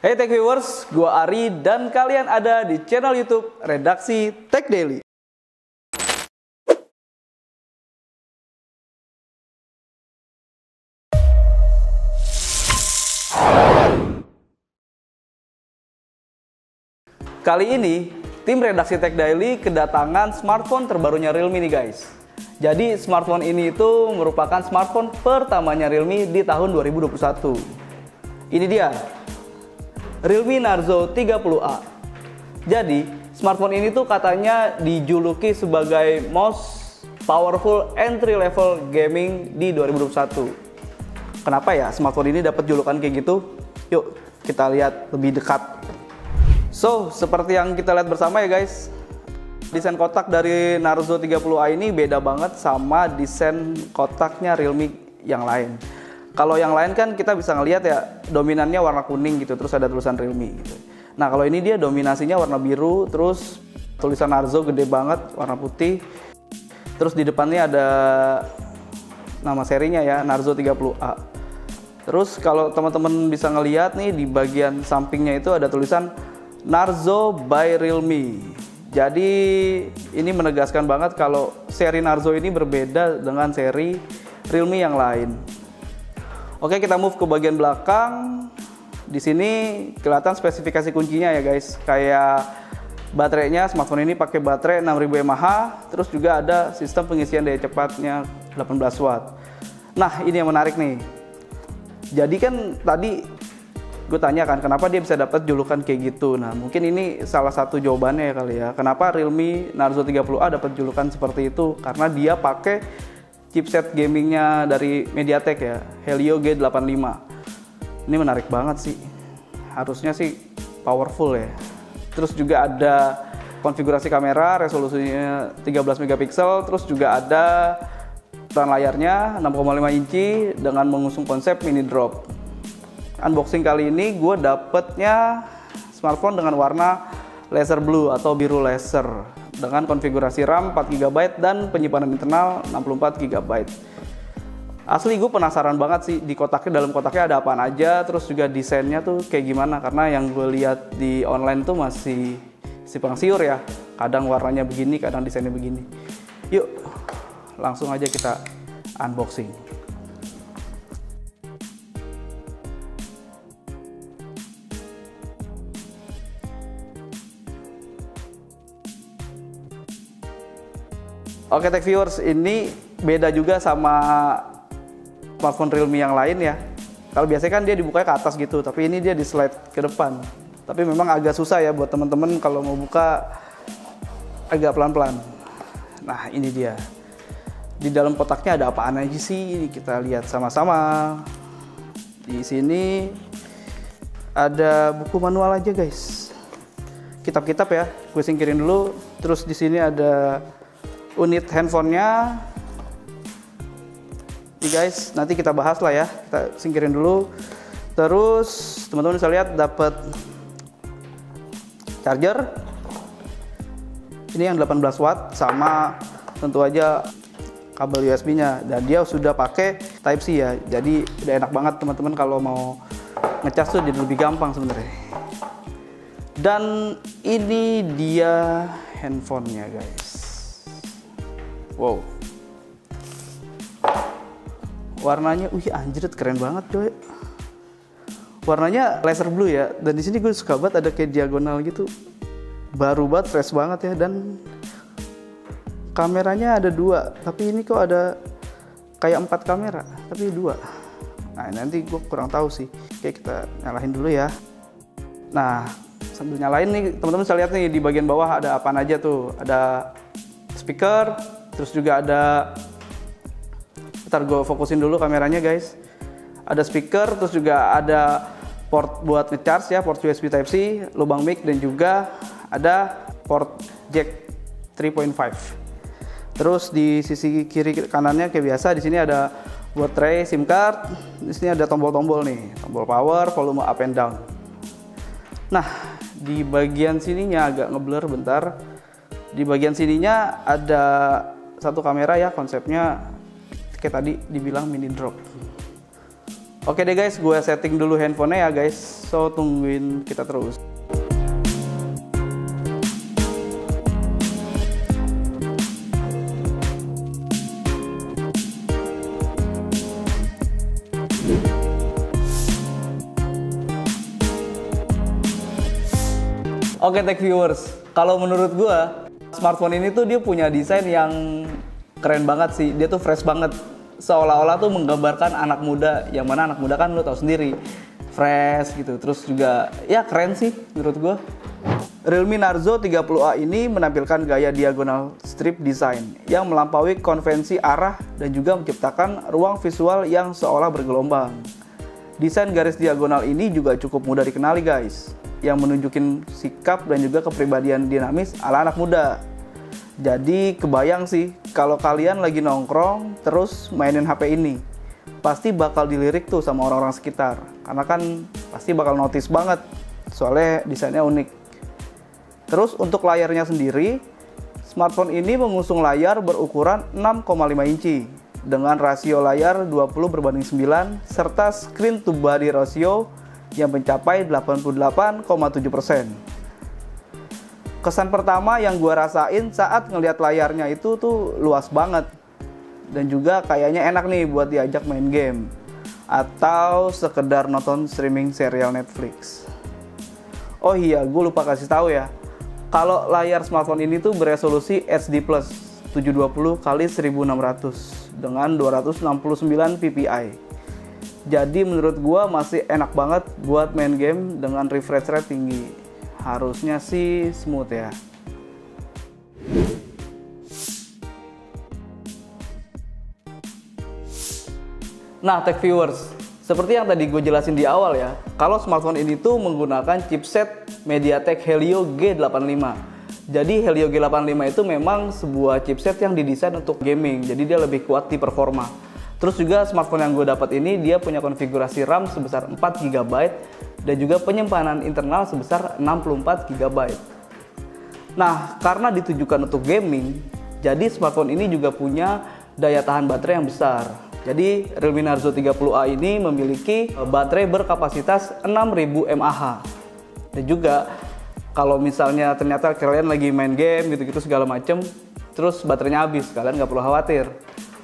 Hey Tech Viewers, gua Ari dan kalian ada di channel YouTube Redaksi Tech Daily. Kali ini, tim Redaksi Tech Daily kedatangan smartphone terbarunya Realme nih guys. Jadi smartphone ini itu merupakan smartphone pertamanya Realme di tahun 2021. Ini dia, Realme Narzo 30A. Jadi, smartphone ini tuh katanya dijuluki sebagai most powerful entry level gaming di 2021. Kenapa ya smartphone ini dapat julukan kayak gitu? Yuk, kita lihat lebih dekat. So, seperti yang kita lihat bersama ya guys, desain kotak dari Narzo 30A ini beda banget sama desain kotaknya Realme yang lain. Kalau yang lain kan kita bisa ngelihat ya, dominannya warna kuning gitu, terus ada tulisan Realme gitu. Nah kalau ini dia dominasinya warna biru, terus tulisan Narzo gede banget, warna putih. Terus di depannya ada nama serinya ya, Narzo 30A. Terus kalau teman-teman bisa ngelihat nih, di bagian sampingnya itu ada tulisan Narzo by Realme. Jadi ini menegaskan banget kalau seri Narzo ini berbeda dengan seri Realme yang lain. Oke, kita move ke bagian belakang. Di sini kelihatan spesifikasi kuncinya ya guys. Kayak baterainya, smartphone ini pakai baterai 6000 mAh, terus juga ada sistem pengisian daya cepatnya 18 watt. Nah, ini yang menarik nih. Jadi kan tadi gue tanya kan kenapa dia bisa dapat julukan kayak gitu. Nah, mungkin ini salah satu jawabannya ya kali ya. Kenapa Realme Narzo 30A dapat julukan seperti itu? Karena dia pakai chipset gamingnya dari MediaTek ya, Helio G85. Ini menarik banget sih. Harusnya sih powerful ya. Terus juga ada konfigurasi kamera, resolusinya 13 megapiksel, terus juga ada ukuran layarnya 6,5 inci dengan mengusung konsep mini drop. Unboxing kali ini gue dapetnya smartphone dengan warna laser blue atau biru laser dengan konfigurasi RAM 4GB dan penyimpanan internal 64GB. Asli gue penasaran banget sih di kotaknya, dalam kotaknya ada apaan aja, terus juga desainnya tuh kayak gimana, karena yang gue lihat di online tuh masih simpang siur ya, kadang warnanya begini, kadang desainnya begini. Yuk langsung aja kita unboxing. Oke Tech Viewers, ini beda juga sama smartphone Realme yang lain ya. Kalau biasanya kan dia dibukanya ke atas gitu, tapi ini dia di slide ke depan. Tapi memang agak susah ya buat teman-teman kalau mau buka, agak pelan-pelan. Nah ini dia. Di dalam kotaknya ada apaan aja sih? Ini kita lihat sama-sama. Di sini ada buku manual aja guys. Kitab-kitab ya, gue singkirin dulu. Terus di sini ada unit handphonenya. Nih guys, nanti kita bahas lah ya, kita singkirin dulu. Terus teman-teman bisa lihat dapat charger ini yang 18 watt, sama tentu aja kabel USB nya, dan dia sudah pakai Type C ya, jadi udah enak banget teman-teman kalau mau ngecas tuh jadi lebih gampang sebenarnya. Dan ini dia handphonenya guys. Wow, warnanya, anjrit keren banget coy. Warnanya laser blue ya, dan di sini gue suka banget ada kayak diagonal gitu, baru banget, fresh banget ya. Dan kameranya ada 2, tapi ini kok ada kayak 4 kamera, tapi 2. Nah nanti gue kurang tahu sih. Oke, kita nyalain dulu ya. Nah sambil nyalain nih teman-teman bisa lihat nih di bagian bawah ada apaan aja tuh. Ada speaker, terus juga ada, ntar gue fokusin dulu kameranya guys. Ada speaker, terus juga ada port buat ngecharge ya, port USB Type C, lubang mic, dan juga ada port jack 3.5. Terus di sisi kiri kanannya kayak biasa, di sini ada buat tray SIM card. Di sini ada tombol-tombol nih, tombol power, volume up and down. Nah di bagian sininya agak ngeblur bentar. Di bagian sininya ada satu kamera ya, konsepnya kayak tadi dibilang mini drop. Oke deh guys, gue setting dulu handphonenya ya guys. So tungguin kita terus. Oke tech viewers, kalau menurut gua smartphone ini tuh dia punya desain yang keren banget sih. Dia tuh fresh banget, seolah-olah tuh menggambarkan anak muda, yang mana anak muda kan lo tau sendiri, fresh gitu. Terus juga ya keren sih menurut gua. Realme Narzo 30A ini menampilkan gaya diagonal strip design yang melampaui konvensi arah dan juga menciptakan ruang visual yang seolah bergelombang. Desain garis diagonal ini juga cukup mudah dikenali guys, yang menunjukin sikap dan juga kepribadian dinamis ala anak muda. Jadi kebayang sih kalau kalian lagi nongkrong terus mainin HP ini, pasti bakal dilirik tuh sama orang-orang sekitar, karena kan pasti bakal notice banget soalnya desainnya unik. Terus untuk layarnya sendiri, smartphone ini mengusung layar berukuran 6,5 inci dengan rasio layar 20:9 serta screen to body ratio yang mencapai 88,7%. Kesan pertama yang gue rasain saat ngelihat layarnya itu tuh luas banget. Dan juga kayaknya enak nih buat diajak main game. Atau sekedar nonton streaming serial Netflix. Oh iya, gue lupa kasih tahu ya. Kalau layar smartphone ini tuh beresolusi HD+, 720x1600 dengan 269 ppi. Jadi menurut gua masih enak banget buat main game dengan refresh rate tinggi. Harusnya sih smooth ya. Nah, tech viewers, seperti yang tadi gue jelasin di awal ya, kalau smartphone ini tuh menggunakan chipset MediaTek Helio G85. Jadi Helio G85 itu memang sebuah chipset yang didesain untuk gaming, jadi dia lebih kuat di performa. Terus juga smartphone yang gue dapat ini dia punya konfigurasi RAM sebesar 4 GB dan juga penyimpanan internal sebesar 64 GB. Nah, karena ditujukan untuk gaming, jadi smartphone ini juga punya daya tahan baterai yang besar. Jadi Realme Narzo 30A ini memiliki baterai berkapasitas 6000 mAh. Dan juga kalau misalnya ternyata kalian lagi main game gitu-gitu segala macem, terus baterainya habis, kalian nggak perlu khawatir.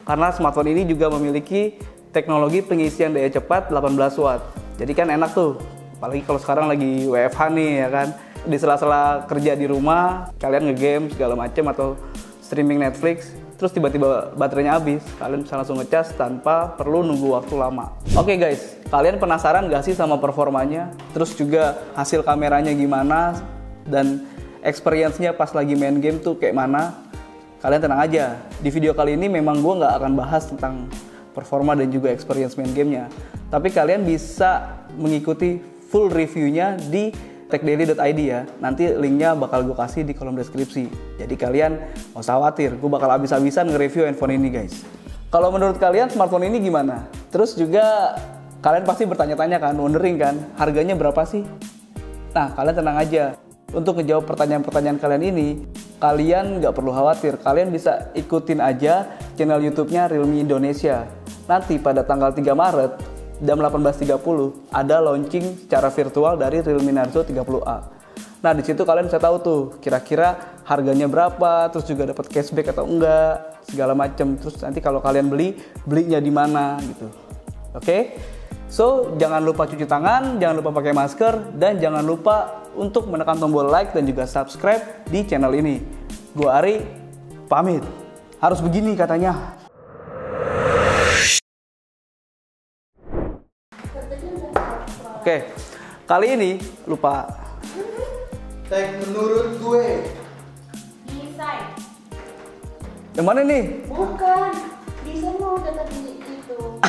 Karena smartphone ini juga memiliki teknologi pengisian daya cepat 18 watt. Jadi kan enak tuh, apalagi kalau sekarang lagi WFH nih ya kan. Di sela-sela kerja di rumah, kalian nge-game segala macem atau streaming Netflix, terus tiba-tiba baterainya habis, kalian bisa langsung ngecas tanpa perlu nunggu waktu lama. Oke guys, kalian penasaran gak sih sama performanya? Terus juga hasil kameranya gimana? Dan experience-nya pas lagi main game tuh kayak mana? Kalian tenang aja, di video kali ini memang gue gak akan bahas tentang performa dan juga experience main gamenya. Tapi kalian bisa mengikuti full reviewnya di techdaily.id ya. Nanti linknya bakal gue kasih di kolom deskripsi. Jadi kalian gak usah khawatir, gue bakal habis-habisan nge-review handphone ini guys. Kalau menurut kalian smartphone ini gimana? Terus juga kalian pasti bertanya-tanya kan, wondering kan, harganya berapa sih? Nah, kalian tenang aja. Untuk ngejawab pertanyaan-pertanyaan kalian ini, kalian nggak perlu khawatir. Kalian bisa ikutin aja channel YouTube-nya Realme Indonesia. Nanti pada tanggal 3 Maret jam 18.30 ada launching secara virtual dari Realme Narzo 30A. Nah, di situ kalian bisa tahu tuh kira-kira harganya berapa, terus juga dapat cashback atau enggak, segala macem. Terus nanti kalau kalian belinya di mana gitu. Oke? So, jangan lupa cuci tangan, jangan lupa pakai masker, dan jangan lupa untuk menekan tombol like dan juga subscribe di channel ini. Gua Ari, pamit. Harus begini katanya. Oke, kali ini lupa. Tag menurut gue. Desain. Yang mana nih? Bukan. Desain mau dekat itu.